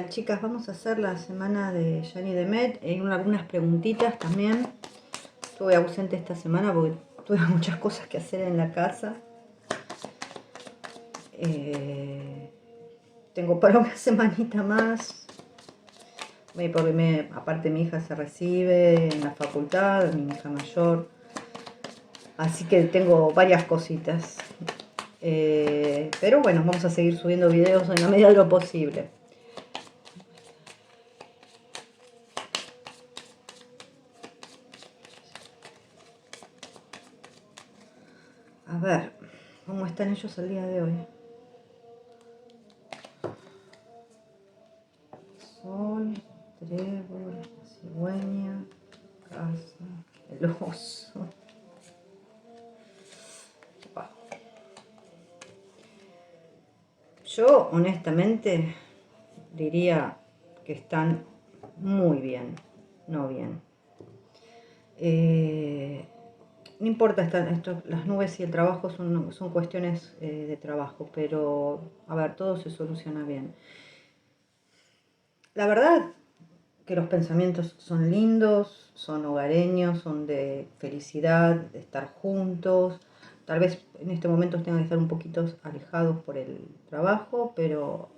Chicas, vamos a hacer la semana de Yani Demet. Hay algunas preguntitas también. Estuve ausente esta semana porque tuve muchas cosas que hacer en la casa. Tengo para una semanita más. Porque aparte mi hija se recibe en la facultad, mi hija mayor. Así que tengo varias cositas. Pero bueno, vamos a seguir subiendo videos en la medida de lo posible. A ver, ¿cómo están ellos el día de hoy? Sol, trébol, cigüeña, casa, el oso. Yo honestamente diría que están muy bien, no bien. No importa, las nubes y el trabajo son cuestiones de trabajo, pero a ver, todo se soluciona bien. La verdad que los pensamientos son lindos, son hogareños, son de felicidad, de estar juntos. Tal vez en este momento tengan que estar un poquito alejados por el trabajo, pero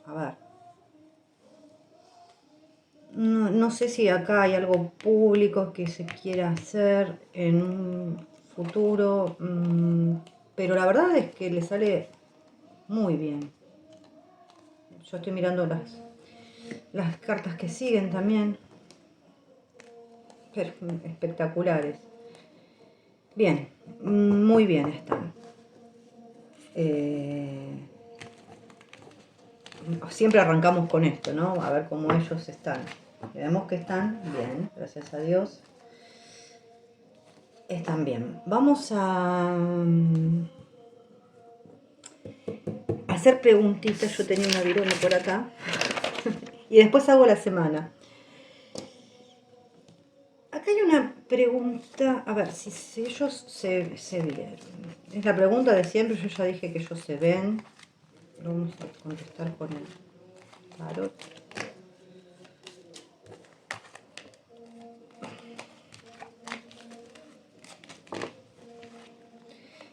a ver, no sé si acá hay algo público que se quiera hacer en un futuro, pero la verdad es que le sale muy bien. Yo estoy mirando las cartas que siguen también, pero espectaculares. Bien, muy bien están. Siempre arrancamos con esto, ¿no? A ver cómo ellos están. Vemos que están bien, gracias a Dios. Están bien. Vamos a hacer preguntitas. Yo tenía una virome por acá. Y después hago la semana. Acá hay una pregunta. A ver, si ellos se vieron. Es la pregunta de siempre. Yo ya dije que ellos se ven. Vamos a contestar con el tarot.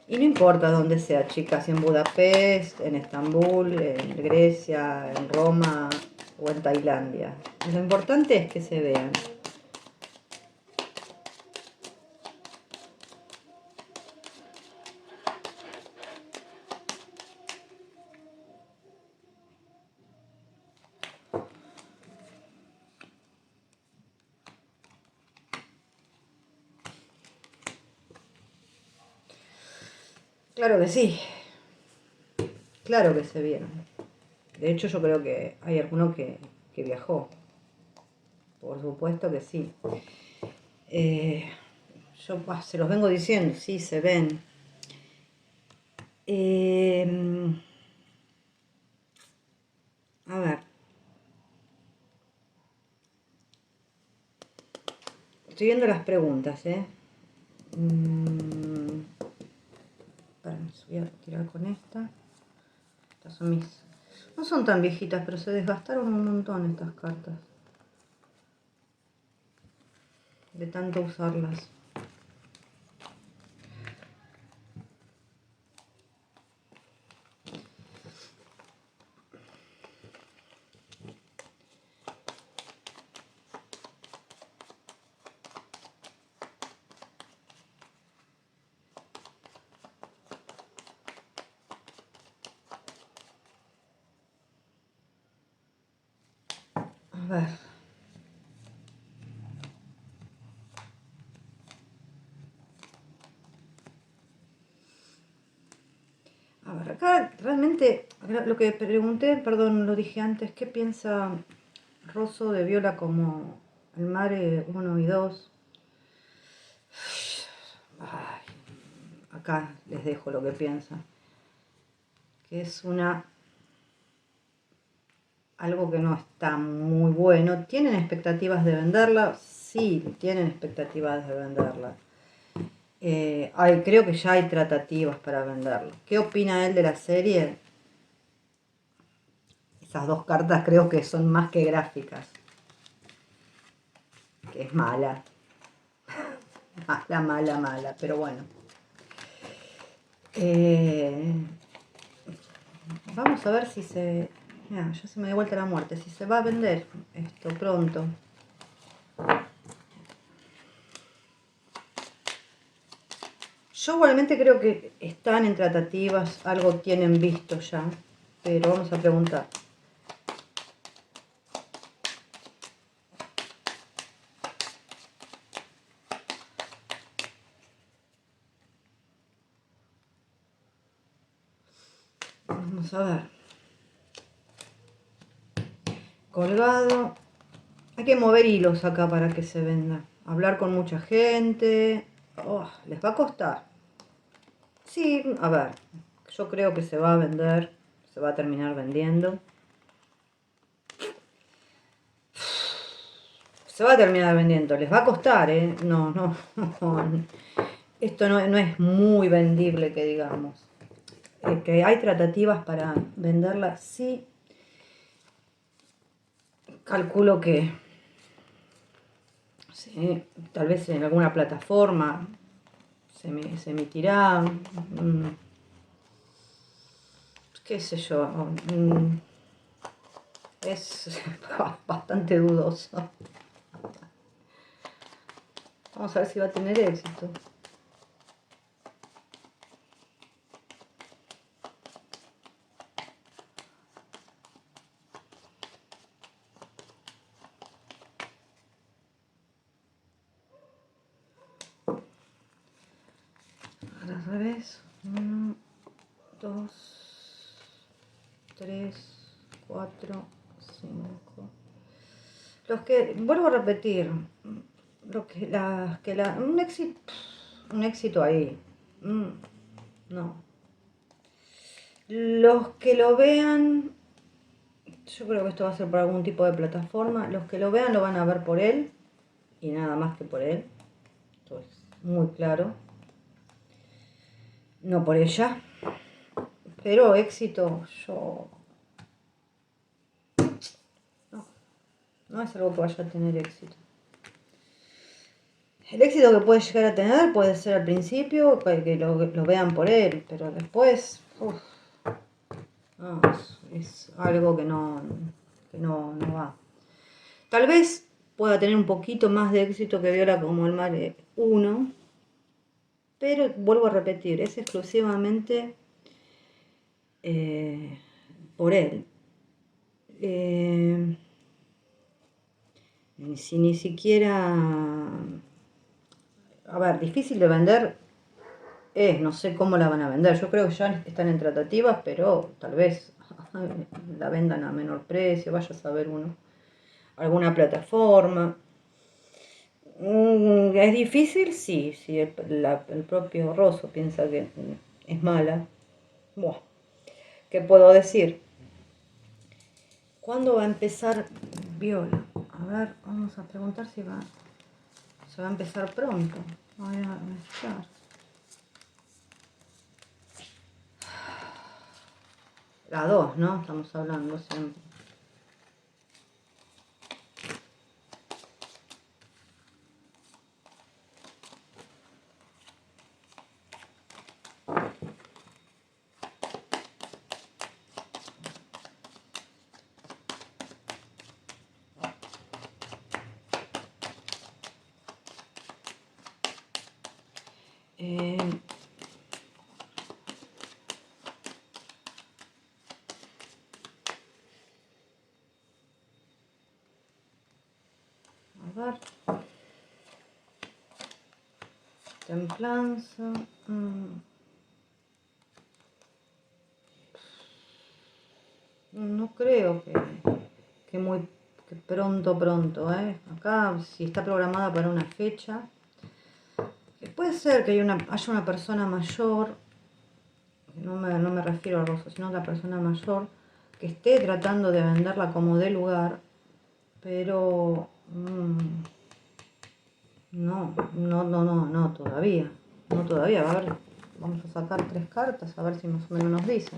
Y no importa dónde sea, chicas, si en Budapest, en Estambul, en Grecia, en Roma o en Tailandia. Lo importante es que se vean. Claro que sí, claro que se vieron. De hecho, yo creo que hay alguno que viajó. Por supuesto que sí. Yo se los vengo diciendo, sí, se ven. A ver. Estoy viendo las preguntas, voy a tirar con esta. Estas son mis... No son tan viejitas, pero se desgastaron un montón estas cartas. De tanto usarlas. A ver. A ver, acá realmente lo que pregunté, perdón, lo dije antes, ¿qué piensa Rosso de Viola como el Mare 1 y 2? Ay, acá les dejo lo que piensa. Que es algo que no está muy bueno. ¿Tienen expectativas de venderla? Sí, tienen expectativas de venderla. Creo que ya hay tratativas para venderlo. ¿Qué opina él de la serie? Es esas dos cartas creo que son más que gráficas. Que es mala. Mala, mala, mala. Pero bueno. Vamos a ver si se... Mira, ya se me dio vuelta la muerte. Si se va a vender esto pronto. Yo igualmente creo que están en tratativas, algo tienen visto ya, pero vamos a preguntar. Vamos a ver. Colgado. Hay que mover hilos acá para que se venda. Hablar con mucha gente. Oh, les va a costar. Sí, a ver. Yo creo que se va a vender. Se va a terminar vendiendo. Se va a terminar vendiendo. Les va a costar, ¿eh? No, no. Esto no es muy vendible, que digamos. Que hay tratativas para venderla, sí. Calculo que sí, tal vez en alguna plataforma se emitirá, qué sé yo, es bastante dudoso. Vamos a ver si va a tener éxito. Al revés, 1, 2, 3, 4, 5. Los que, vuelvo a repetir, un éxito ahí. No. Los que lo vean, yo creo que esto va a ser por algún tipo de plataforma. Los que lo vean lo van a ver por él y nada más que por él. Esto es muy claro. No por ella. Pero éxito, yo... No es algo que vaya a tener éxito. El éxito que puede llegar a tener puede ser al principio, que lo vean por él, pero después... no, es algo que no va. Tal vez pueda tener un poquito más de éxito que Viola como el Mare 1, pero vuelvo a repetir, es exclusivamente por él. Si ni siquiera... A ver, difícil de vender es, no sé cómo la van a vender. Yo creo que ya están en tratativas, pero tal vez la vendan a menor precio, vaya a saber uno. Alguna plataforma. ¿Es difícil? Sí, sí, el propio Rosso piensa que es mala. Buah, ¿qué puedo decir? ¿Cuándo va a empezar Viola? A ver, vamos a preguntar si se va a empezar pronto. Voy a mezclar. La 2, ¿no? Estamos hablando siempre. A ver. Templanza. No creo que muy que pronto, ¿eh? Acá, si está programada para una fecha, puede ser que haya una persona mayor, no me refiero a Rosa, sino a una persona mayor, que esté tratando de venderla como de lugar, pero no todavía. No todavía. A ver, vamos a sacar 3 cartas, a ver si más o menos nos dice.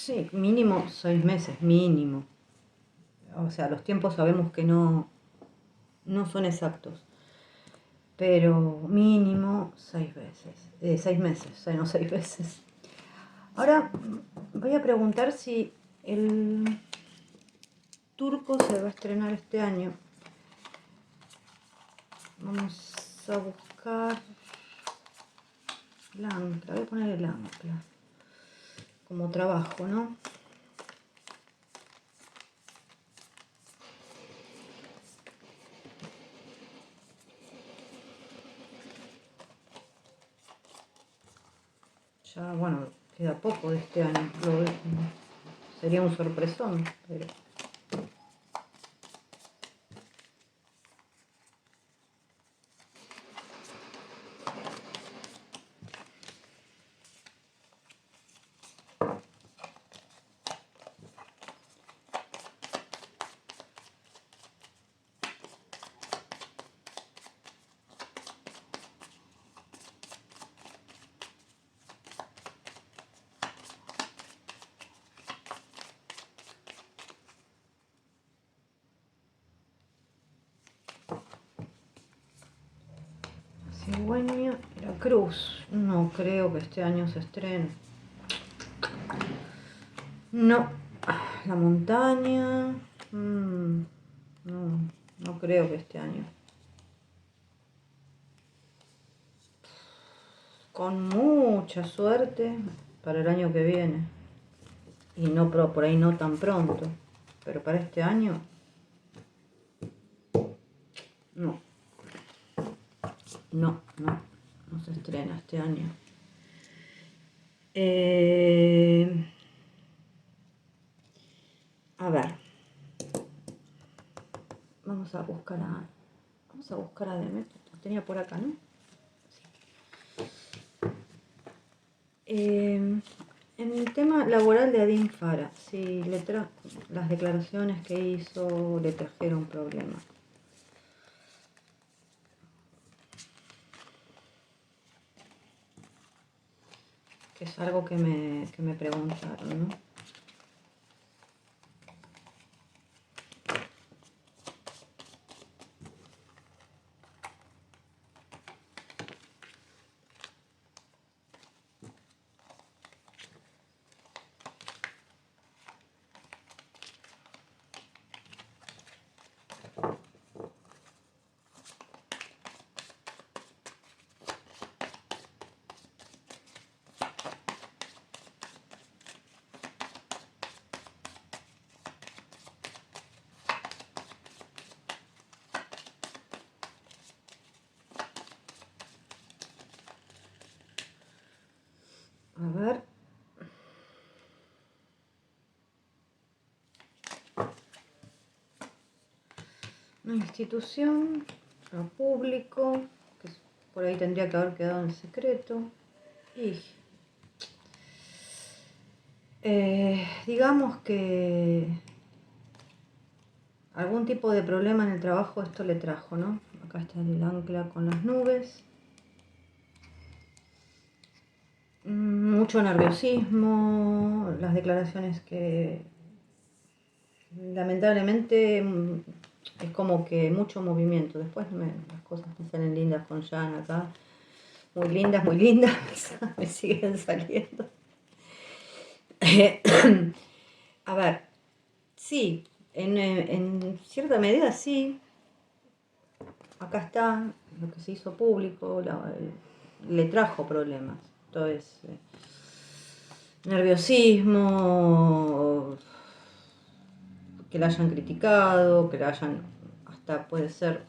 Sí, mínimo 6 meses, mínimo. O sea, los tiempos sabemos que no son exactos, pero mínimo 6 veces, 6 meses, o sea, no 6 veces. Ahora voy a preguntar si el turco se va a estrenar este año. Vamos a buscar el ancla, voy a poner el ancla como trabajo, ¿no? Ya, bueno, queda poco de este año. Sería un sorpresón, pero... Cigüeña y la cruz. No creo que este año se estrene. No. La montaña. No, no creo que este año. Con mucha suerte para el año que viene. Y no por ahí no tan pronto. Pero para este año, no. No se estrena este año. A ver. Vamos a buscar a Demet. Lo tenía por acá, ¿no? En el tema laboral de Adin Fara, sí, las declaraciones que hizo le trajeron problemas. Que es algo que me preguntaron, ¿no? A ver. Una institución, lo público, que por ahí tendría que haber quedado en secreto. Y digamos que algún tipo de problema en el trabajo esto le trajo, ¿no? Acá está el ancla con las nubes. Mucho nerviosismo, las declaraciones que lamentablemente es como que mucho movimiento. Después las cosas me salen lindas con Jan acá. Muy lindas, me siguen saliendo. A ver, sí, en cierta medida sí. Acá está lo que se hizo público, le trajo problemas. Entonces, nerviosismo, que la hayan criticado, que la hayan, hasta puede ser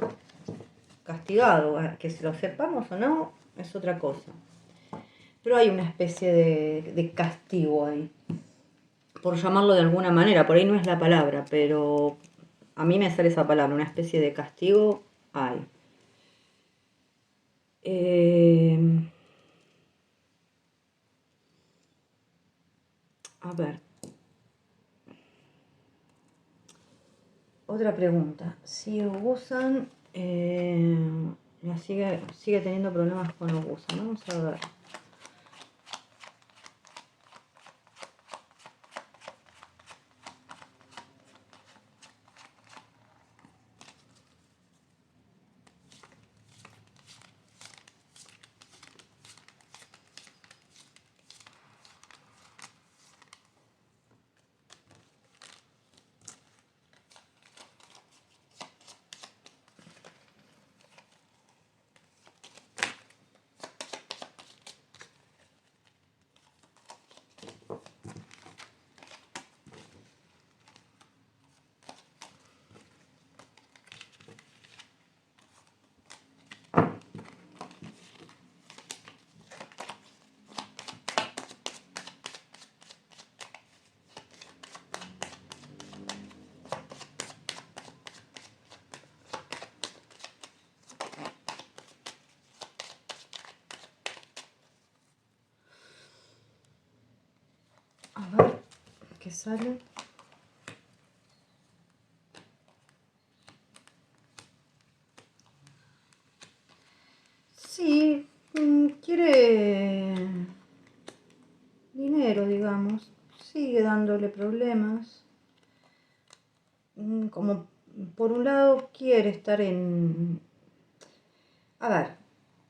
castigado, que si lo sepamos o no, es otra cosa. Pero hay una especie de castigo ahí, por llamarlo de alguna manera, por ahí no es la palabra, pero a mí me sale esa palabra, una especie de castigo hay. A ver, otra pregunta. Si Ogusan sigue teniendo problemas con Ogusan, vamos a ver. A ver qué sale. Sí, quiere dinero, digamos. Sigue dándole problemas. Como por un lado quiere estar en... A ver,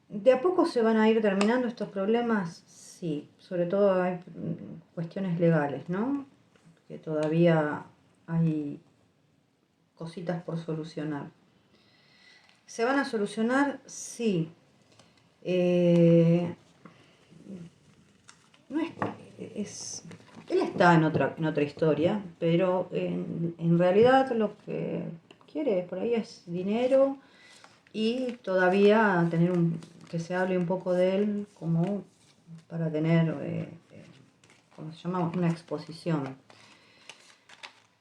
¿de a poco se van a ir terminando estos problemas? Sí, sobre todo hay cuestiones legales, ¿no? Que todavía hay cositas por solucionar. ¿Se van a solucionar? Sí. Eh, no él está en otra historia, pero en realidad lo que quiere por ahí es dinero y todavía tener que se hable un poco de él como para tener, ¿cómo se llama? Una exposición.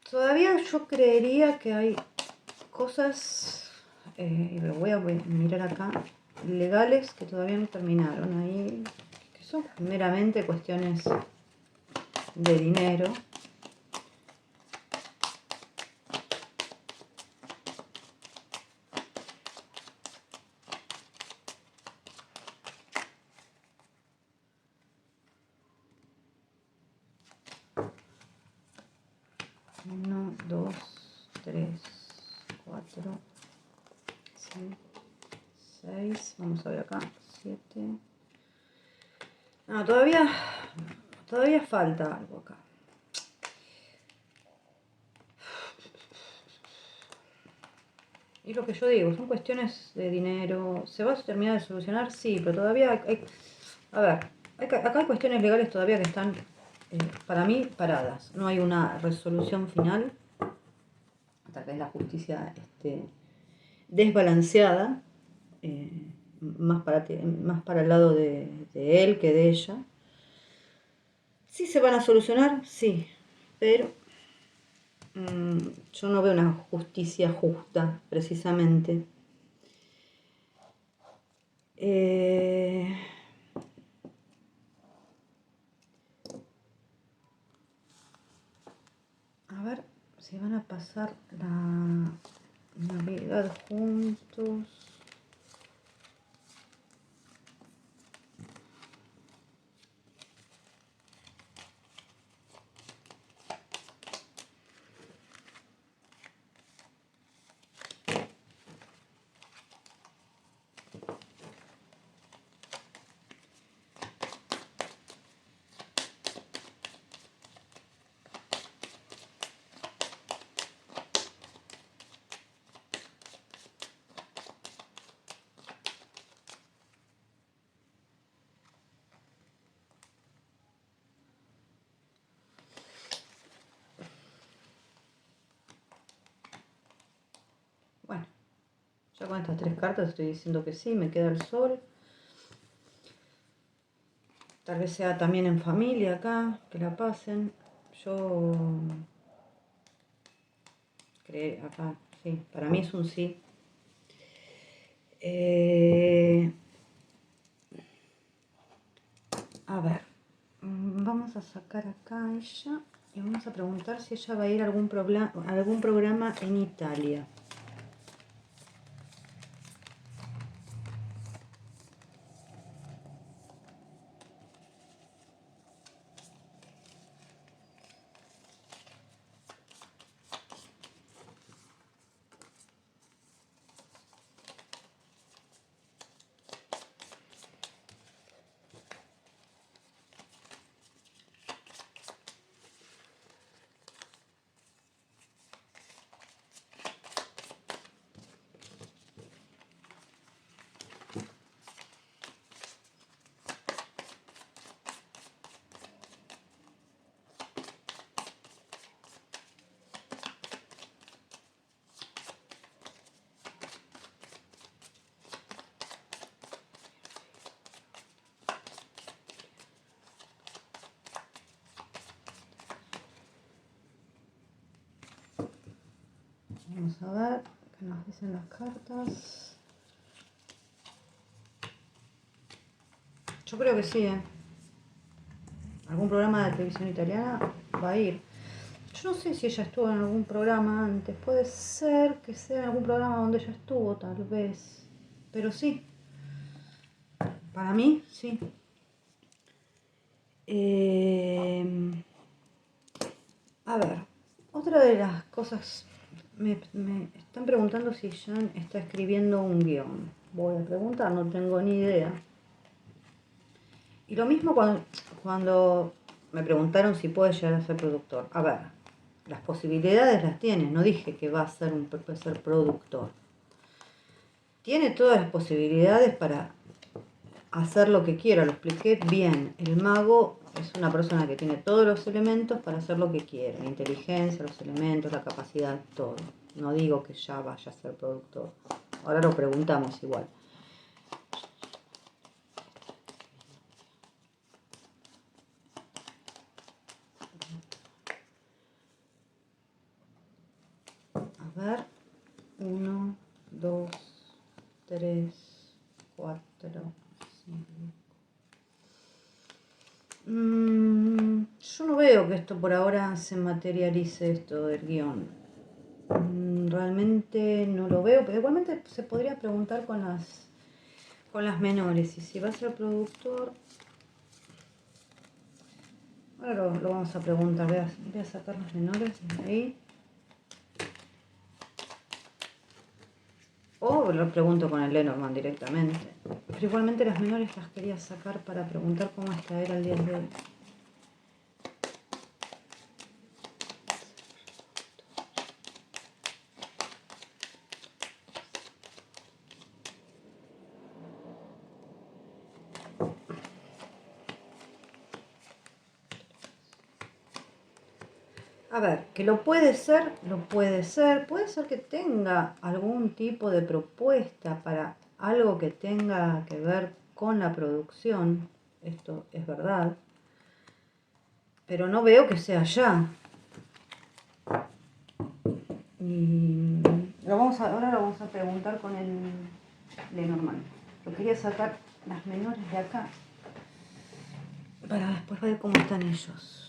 Todavía yo creería que hay cosas, y lo voy a mirar acá, legales que todavía no terminaron ahí, que son meramente cuestiones de dinero. Uno, dos, tres, cuatro, cinco, seis, vamos a ver acá, siete. No, todavía falta algo acá. Y lo que yo digo, son cuestiones de dinero. ¿Se va a terminar de solucionar? Sí, pero todavía a ver, acá hay cuestiones legales todavía que están, para mí, paradas. No hay una resolución final, hasta que es la justicia desbalanceada, más para el lado de él que de ella. ¿Sí se van a solucionar? Sí, pero yo no veo una justicia justa, precisamente. Eh, a ver si van a pasar la Navidad juntos. Bueno, ya con estas tres cartas estoy diciendo que sí, me queda el sol. Tal vez sea también en familia acá, que la pasen. Yo creo acá, sí, para mí es un sí. A ver, vamos a sacar acá a ella y vamos a preguntar si ella va a ir a algún programa en Italia. Vamos a ver qué nos dicen las cartas. Yo creo que sí, ¿eh? algún programa de televisión italiana va a ir. Yo no sé si ella estuvo en algún programa antes, puede ser que sea en algún programa donde ella estuvo, tal vez. Pero sí, para mí, sí. A ver, otra de las cosas, me están preguntando si Jan está escribiendo un guión. Voy a preguntar, no tengo ni idea. Y lo mismo cuando me preguntaron si puede llegar a ser productor. A ver, las posibilidades las tiene, no dije que va a ser ser productor. Tiene todas las posibilidades para hacer lo que quiera, lo expliqué bien. El mago es una persona que tiene todos los elementos para hacer lo que quiera, la inteligencia, los elementos, la capacidad, todo. No digo que ya vaya a ser productor. Ahora lo preguntamos igual. A ver, 1, 2, 3, 4, 5. Yo no veo que esto por ahora se materialice, esto del guión. Realmente no lo veo, pero igualmente se podría preguntar con las menores. Y si va a ser productor, ahora lo vamos a preguntar. Voy a sacar las menores de ahí. O lo pregunto con el Lenormand directamente. Pero igualmente las menores las quería sacar para preguntar cómo está él al día de hoy. A ver, que lo puede ser, puede ser que tenga algún tipo de propuesta para algo que tenga que ver con la producción, esto es verdad, pero no veo que sea ya. Y ahora lo vamos a preguntar con el Lenormand. Lo quería sacar las menores de acá para después ver cómo están ellos.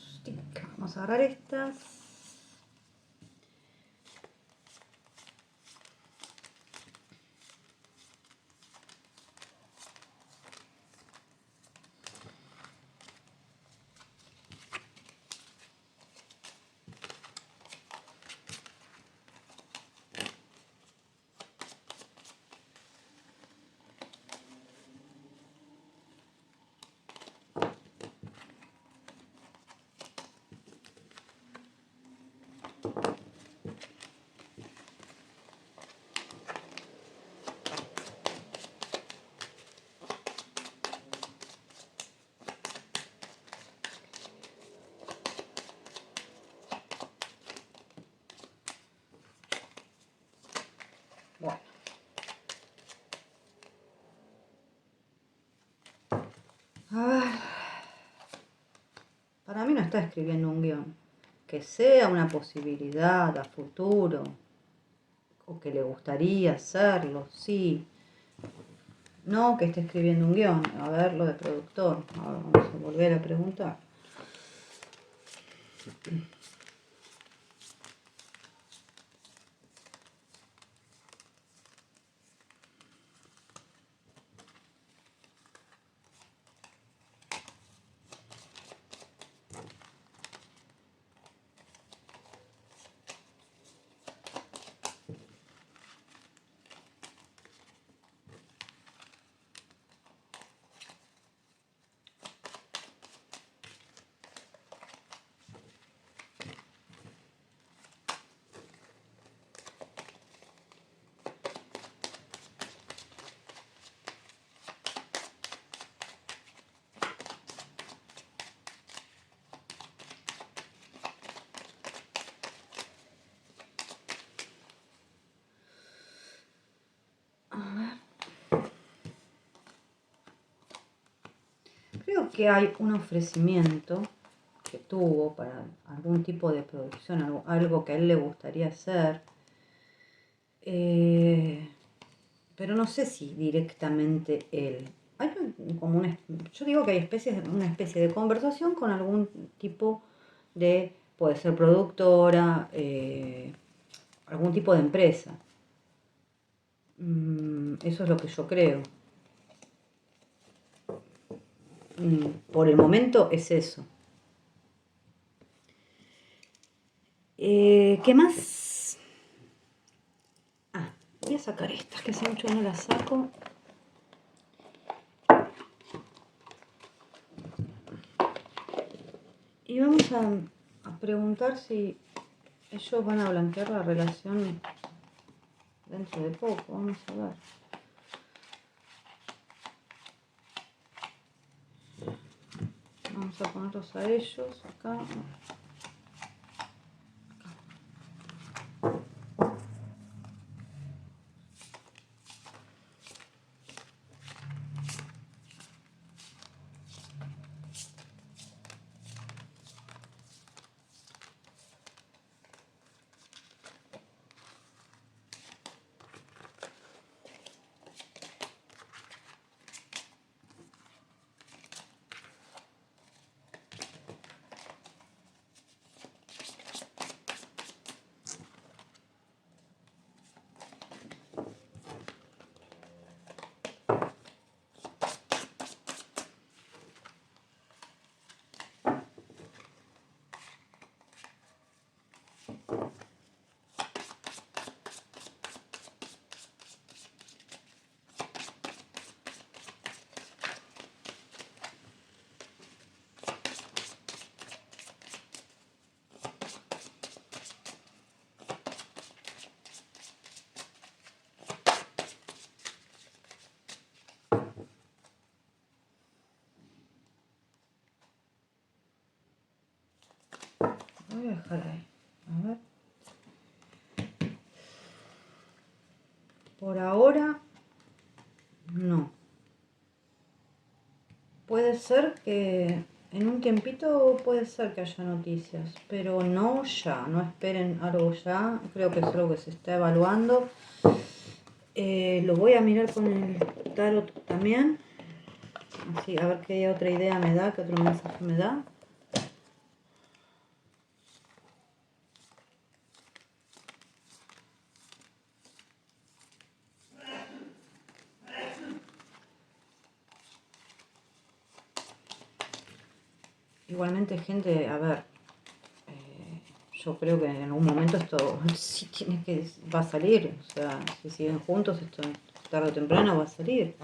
Vamos a agarrar estas. Bueno. A ver. Para mí no está escribiendo un guión. Que sea una posibilidad a futuro. O que le gustaría hacerlo, sí. No que esté escribiendo un guión. A ver, lo de productor. Ahora vamos a volver a preguntar. Creo que hay un ofrecimiento que tuvo para algún tipo de producción, algo que a él le gustaría hacer, pero no sé si directamente él. como yo digo que hay una especie de conversación con algún tipo de, puede ser productora, algún tipo de empresa. Eso es lo que yo creo. Por el momento es eso. ¿Qué más? Voy a sacar estas, que hace mucho que no las saco. Y vamos a preguntar si ellos van a blanquear la relación dentro de poco. Vamos a ver. Vamos a ponerlos a ellos acá. Voy a dejar ahí. A ver. Por ahora, no. Puede ser que en un tiempito puede ser que haya noticias, pero no ya, no esperen algo ya. Creo que es algo que se está evaluando. Lo voy a mirar con el tarot también. Así, a ver qué otra idea me da, qué otro mensaje me da. Igualmente, gente, a ver, yo creo que en algún momento esto sí va a salir. O sea, si siguen juntos, esto tarde o temprano va a salir.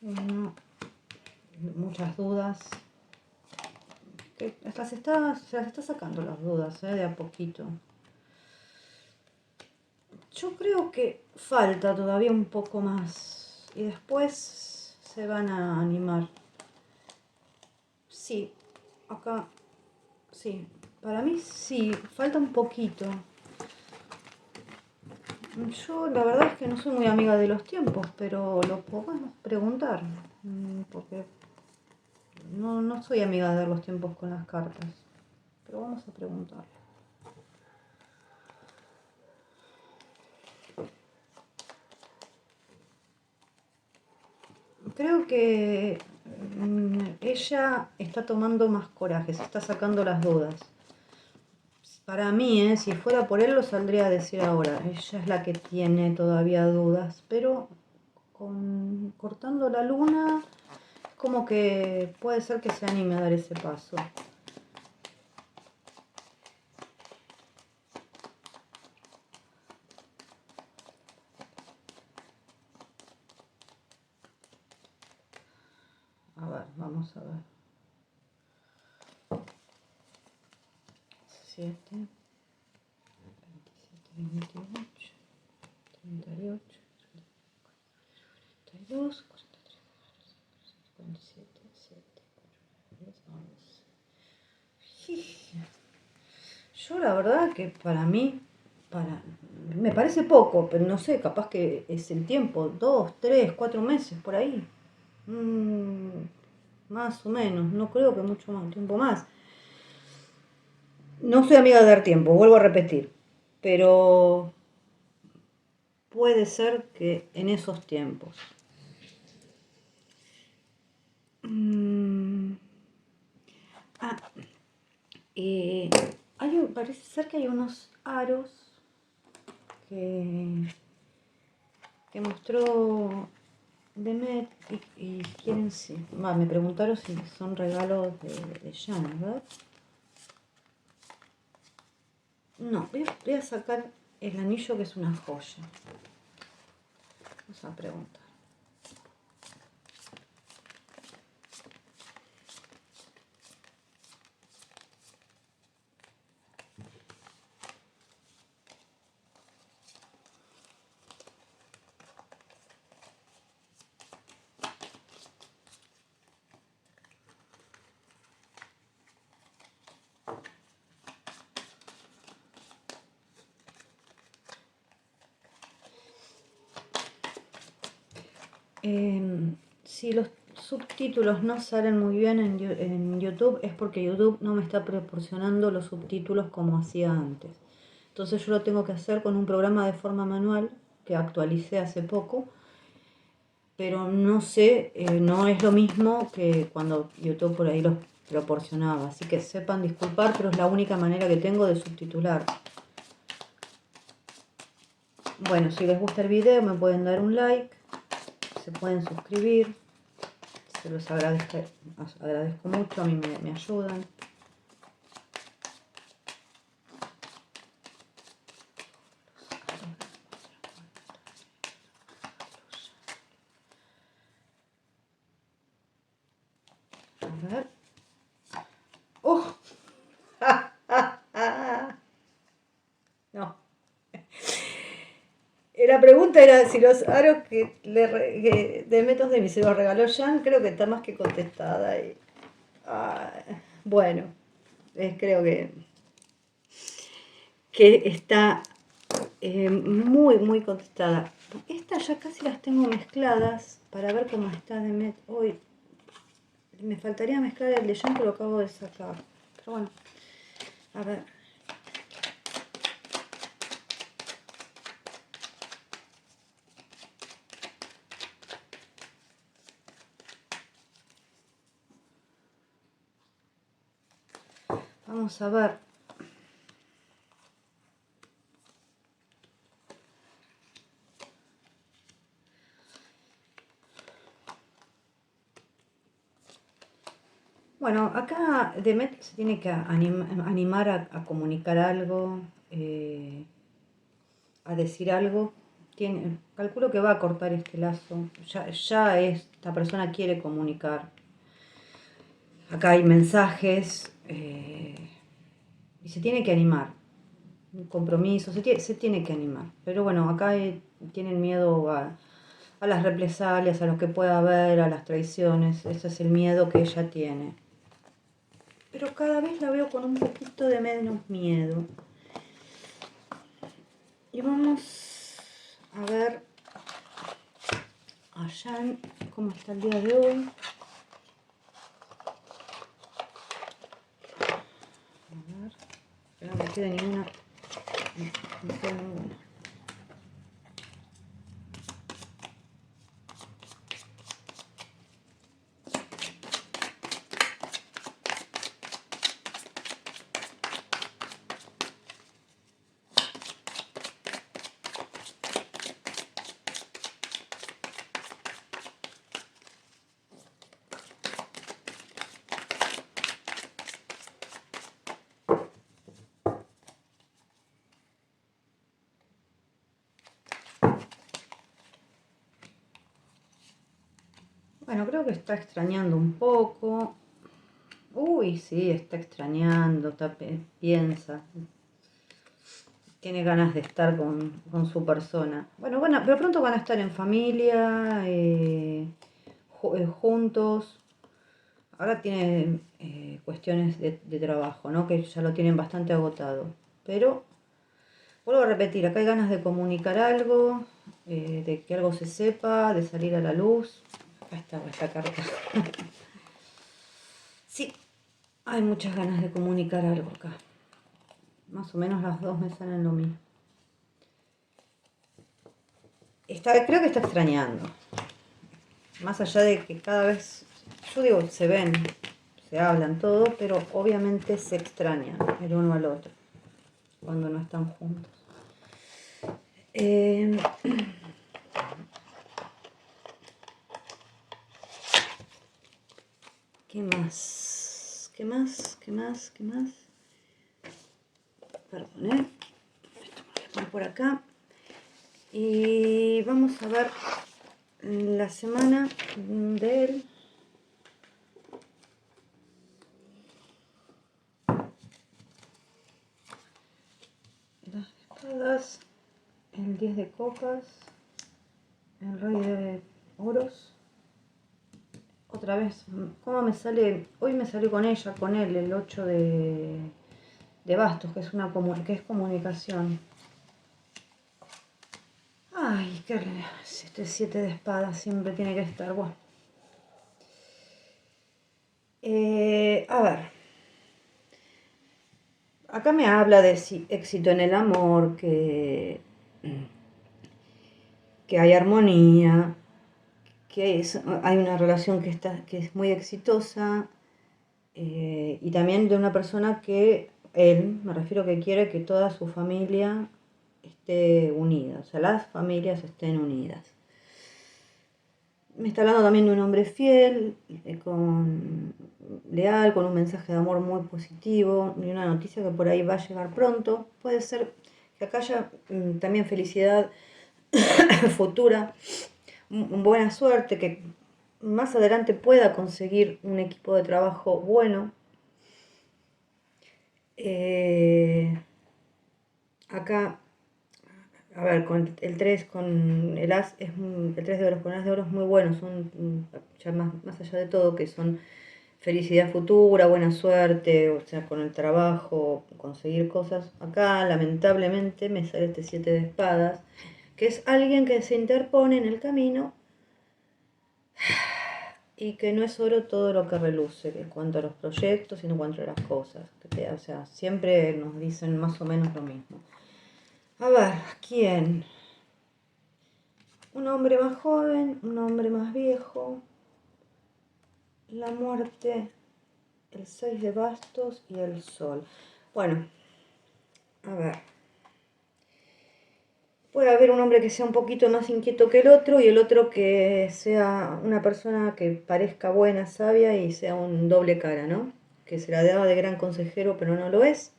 Bueno, muchas dudas. Se las está sacando las dudas, de a poquito. Yo creo que falta todavía un poco más y después se van a animar. Sí, acá, sí, para mí sí, falta un poquito. Yo la verdad es que no soy muy amiga de los tiempos, pero lo podemos preguntar, porque no soy amiga de los tiempos con las cartas, pero vamos a preguntar. Creo que ella está tomando más coraje, se está sacando las dudas. Para mí, si fuera por él, lo saldría a decir ahora. Ella es la que tiene todavía dudas, pero cortando la luna, como que puede ser que se anime a dar ese paso. A ver, vamos a ver. 7, 27, 28, 38, 42, 43, 47, 7, 10, 11. Yo la verdad que para mí para, me parece poco, pero no sé, capaz que es el tiempo, 2, 3, 4 meses por ahí. Más o menos, no creo que mucho más, tiempo más. No soy amiga de dar tiempo, vuelvo a repetir, pero puede ser que en esos tiempos. Mm, ah, eh, parece ser que hay unos aros que, que mostró Demet y quieren, sí. Me preguntaron si son regalos de Jan, ¿verdad? No, voy a sacar el anillo que es una joya. Vamos a preguntar. Si los subtítulos no salen muy bien en YouTube es porque YouTube no me está proporcionando los subtítulos como hacía antes. Entonces yo lo tengo que hacer con un programa de forma manual que actualicé hace poco, pero no sé, no es lo mismo que cuando YouTube por ahí los proporcionaba. Así que sepan disculpar, pero es la única manera que tengo de subtitular. Bueno, si les gusta el video me pueden dar un like, se pueden suscribir. Se los agradezco mucho, a mí me ayudan. A ver. ¡Oh! No. La pregunta era si los aros de métodos de mí se los regaló Jan, creo que está más que contestada. Bueno, creo que está muy, muy contestada. Estas ya casi las tengo mezcladas para ver cómo está Demet hoy. Me faltaría mezclar el de Jan que lo acabo de sacar. Pero bueno, a ver. Vamos a ver. Bueno, acá Demet se tiene que animar a comunicar algo, a decir algo. Calculo que va a cortar este lazo. Ya esta persona quiere comunicar. Acá hay mensajes y se tiene que animar. Un compromiso, se tiene que animar. Pero bueno, acá tienen miedo a las represalias, a lo que pueda haber, a las traiciones. Ese es el miedo que ella tiene. Pero cada vez la veo con un poquito de menos miedo. Y vamos a ver a Jan cómo está el día de hoy. A ver, que no me quede ninguna. No me queda ninguna. Bueno, creo que está extrañando un poco. Uy, sí, está extrañando, piensa. Tiene ganas de estar con su persona. Bueno, pero pronto van a estar en familia, juntos. Ahora tiene cuestiones de trabajo, ¿no? Que ya lo tienen bastante agotado. Pero Vuelvo a repetir, acá hay ganas de comunicar algo, de que algo se sepa, de salir a la luz. Acá está esta carta. Sí, hay muchas ganas de comunicar algo acá. Más o menos las dos me salen lo mismo. Creo que está extrañando. Más allá de que cada vez, yo digo, se ven, se hablan todo, pero obviamente se extrañan el uno al otro cuando no están juntos. ¿Qué más? ¿Qué más? ¿Qué más? ¿Qué más? Perdón, esto me lo voy a poner por acá. Y vamos a ver la semana del... Las espadas, el 10 de copas, el rey de oros. Otra vez, ¿cómo me sale? Hoy me salió con ella, con él, el 8 de bastos, que es comunicación. Ay, qué este 7 de espadas siempre tiene que estar, bueno. A ver. Acá me habla de éxito en el amor, que hay armonía, que hay una relación que es muy exitosa, y también de una persona que él, me refiero, que quiere que toda su familia esté unida, o sea, las familias estén unidas. Me está hablando también de un hombre fiel, leal, con un mensaje de amor muy positivo y una noticia que por ahí va a llegar pronto. Puede ser que acá haya también felicidad futura, buena suerte, que más adelante pueda conseguir un equipo de trabajo bueno. Acá, a ver, con el 3 con el as, el 3 de oros con el as de oro es muy bueno, son ya más allá de todo, que son felicidad futura, buena suerte, o sea, con el trabajo, conseguir cosas. Acá, lamentablemente, me sale este 7 de espadas, que es alguien que se interpone en el camino y que no es oro todo lo que reluce en cuanto a los proyectos y en cuanto a las cosas. O sea, siempre nos dicen más o menos lo mismo. A ver, ¿quién? Un hombre más joven, un hombre más viejo, la muerte, el 6 de bastos y el sol. Bueno, a ver. Puede haber un hombre que sea un poquito más inquieto que el otro y el otro que sea una persona que parezca buena, sabia y sea un doble cara, ¿no? Que se la daba de gran consejero pero no lo es.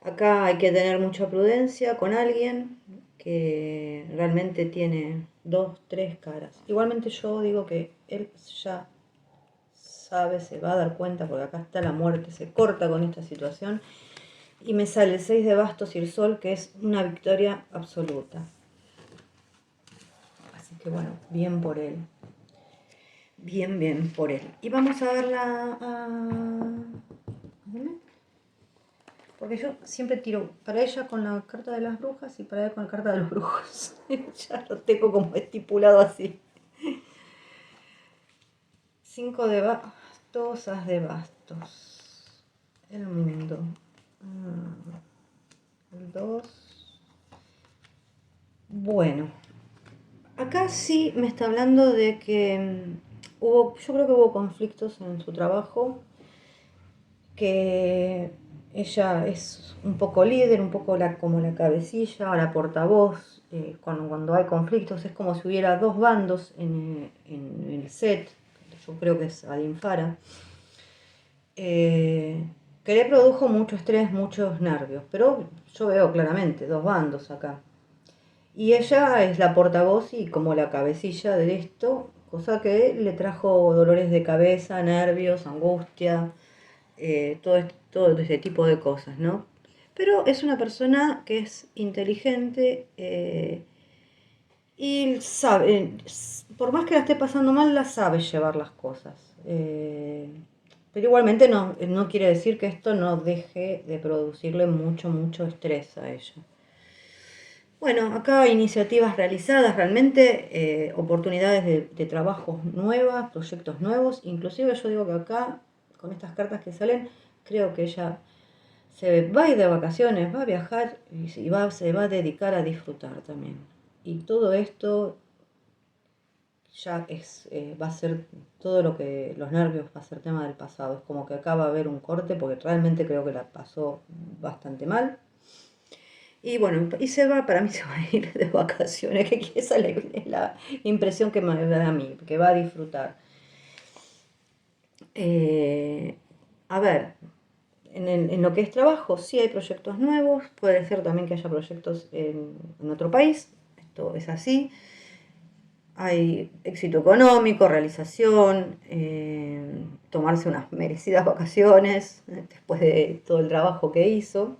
Acá hay que tener mucha prudencia con alguien que realmente tiene 2, 3 caras. Igualmente yo digo que él ya sabe, se va a dar cuenta, porque acá está la muerte, se corta con esta situación. Y me sale el 6 de bastos y el sol, que es una victoria absoluta. Así que bueno, bien por él. Bien, bien por él. Y vamos a verla... porque yo siempre tiro para ella con la carta de las brujas y para él con la carta de los brujos. Ya lo tengo como estipulado así. 5 de bastos, as de bastos. El mundo. El 2. Bueno. Acá sí me está hablando de que yo creo que hubo conflictos en su trabajo, que ella es un poco líder, un poco como la cabecilla o la portavoz. Cuando hay conflictos es como si hubiera dos bandos en el set. Yo creo que es Adinfara. Que le produjo mucho estrés, muchos nervios, pero yo veo claramente dos bandos acá. Y ella es la portavoz y como la cabecilla de esto, cosa que le trajo dolores de cabeza, nervios, angustia, todo ese tipo de cosas, ¿no? Pero es una persona que es inteligente, y sabe, por más que la esté pasando mal, la sabe llevar las cosas. Pero igualmente no quiere decir que esto no deje de producirle mucho, mucho estrés a ella. Bueno, acá hay iniciativas realizadas realmente, oportunidades de trabajos nuevas, proyectos nuevos. Inclusive yo digo que acá, con estas cartas que salen, creo que ella se va a ir de vacaciones, va a viajar y se va a dedicar a disfrutar también. Y todo esto ya va a ser todo lo que los nervios va a ser tema del pasado. Es como que acá va a haber un corte porque realmente creo que la pasó bastante mal. Y bueno, y se va, para mí se va a ir de vacaciones, que esa es la impresión que me da a mí, que va a disfrutar. Eh, a ver, en lo que es trabajo, sí hay proyectos nuevos, puede ser también que haya proyectos en otro país, esto es así. Hay éxito económico, realización, tomarse unas merecidas vacaciones después de todo el trabajo que hizo.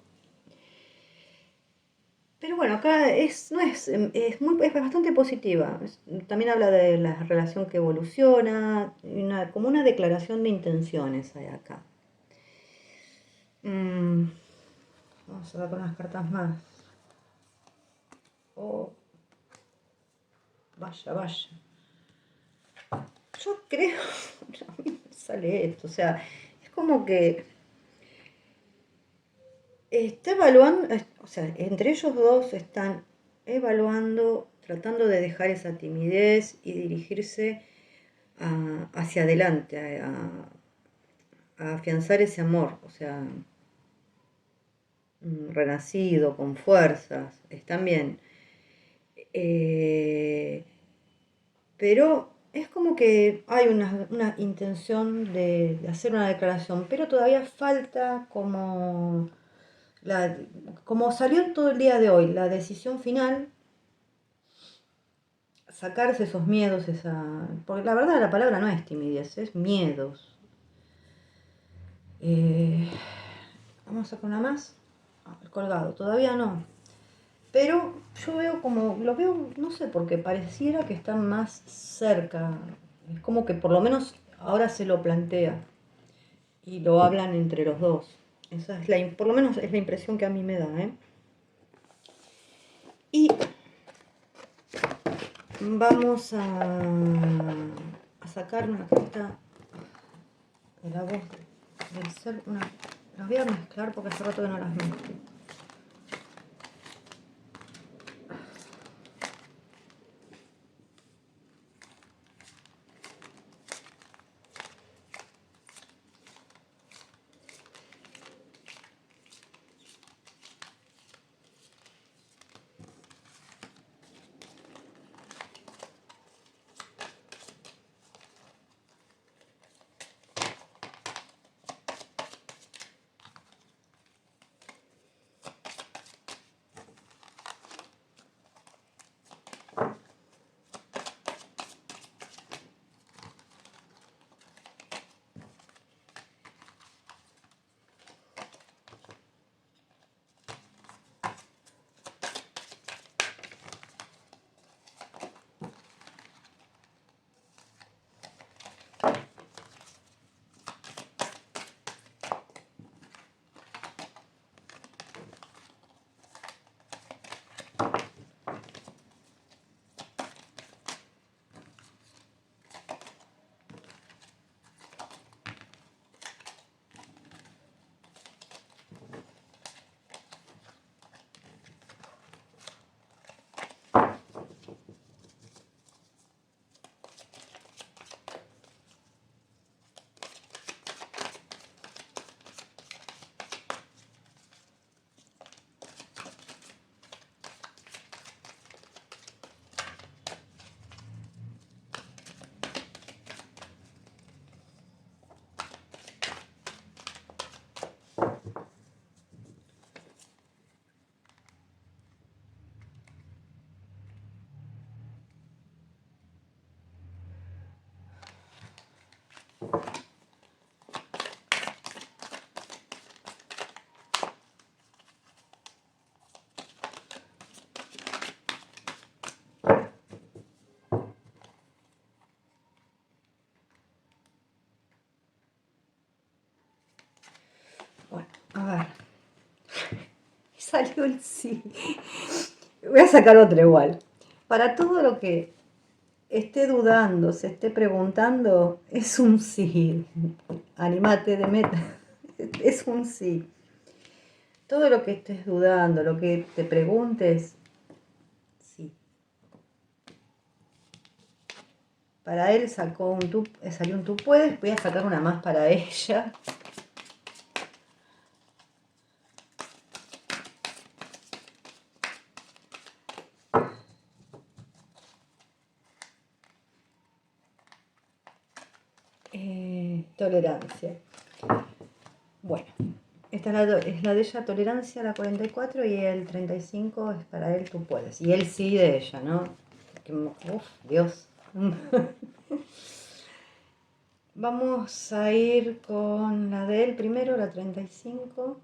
Pero bueno, acá no es, es bastante positiva. También habla de la relación que evoluciona, como una declaración de intenciones hay acá. Mm, vamos a ver con unas cartas más. Oh, vaya, vaya. Yo creo, a mí me sale esto, o sea, es como que está evaluando, o sea, entre ellos dos están evaluando, tratando de dejar esa timidez y dirigirse hacia adelante, a afianzar ese amor, o sea, renacido, con fuerzas, están bien. Eh, pero es como que hay una intención de hacer una declaración, pero todavía falta como salió todo el día de hoy, la decisión final, sacarse esos miedos, porque la verdad la palabra no es timidez, es miedos. Eh, Vamos a sacar una más. El colgado, todavía no. Pero yo veo lo veo, no sé, porque pareciera que están más cerca. Es como que por lo menos ahora se lo plantea y lo hablan entre los dos. Esa es por lo menos es la impresión que a mí me da, ¿eh? Y vamos a sacar una carta de la voz del ser. Las voy a mezclar porque hace rato que no las mezclo. Bueno, a ver. Salió el sí. Voy a sacar otra igual. Para todo lo que esté dudando, se esté preguntando, es un sí. Animate de meta. Es un sí. Todo lo que estés dudando, lo que te preguntes, sí. Para él salió un tú puedes. Voy a sacar una más para ella. Tolerancia. Bueno, esta es la de ella, tolerancia, la 44, y el 35 es para él, tú puedes. Y él sí de ella, ¿no? Uf, Dios. Vamos a ir con la de él primero, la 35.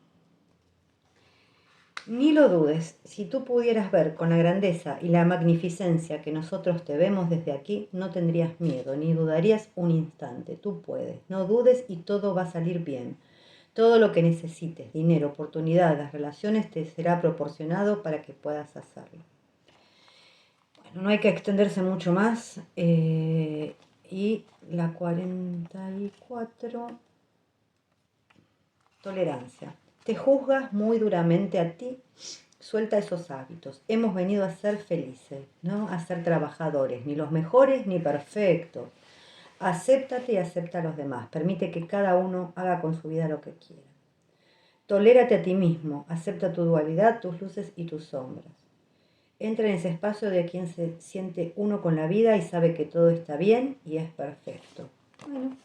Ni lo dudes, si tú pudieras ver con la grandeza y la magnificencia que nosotros te vemos desde aquí, no tendrías miedo, ni dudarías un instante. Tú puedes, no dudes y todo va a salir bien. Todo lo que necesites, dinero, oportunidades, relaciones, te será proporcionado para que puedas hacerlo. Bueno, no hay que extenderse mucho más. Y la 44, tolerancia. Te juzgas muy duramente a ti. Suelta esos hábitos. Hemos venido a ser felices, no a ser trabajadores, ni los mejores ni perfectos. Acéptate y acepta a los demás. Permite que cada uno haga con su vida lo que quiera. Tolérate a ti mismo, acepta tu dualidad, tus luces y tus sombras. Entra en ese espacio de quien se siente uno con la vida y sabe que todo está bien y es perfecto. Bueno,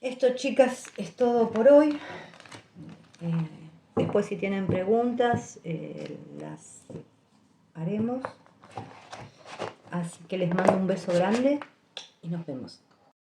esto, chicas, es todo por hoy. Después, si tienen preguntas, las haremos. Así que les mando un beso grande y nos vemos.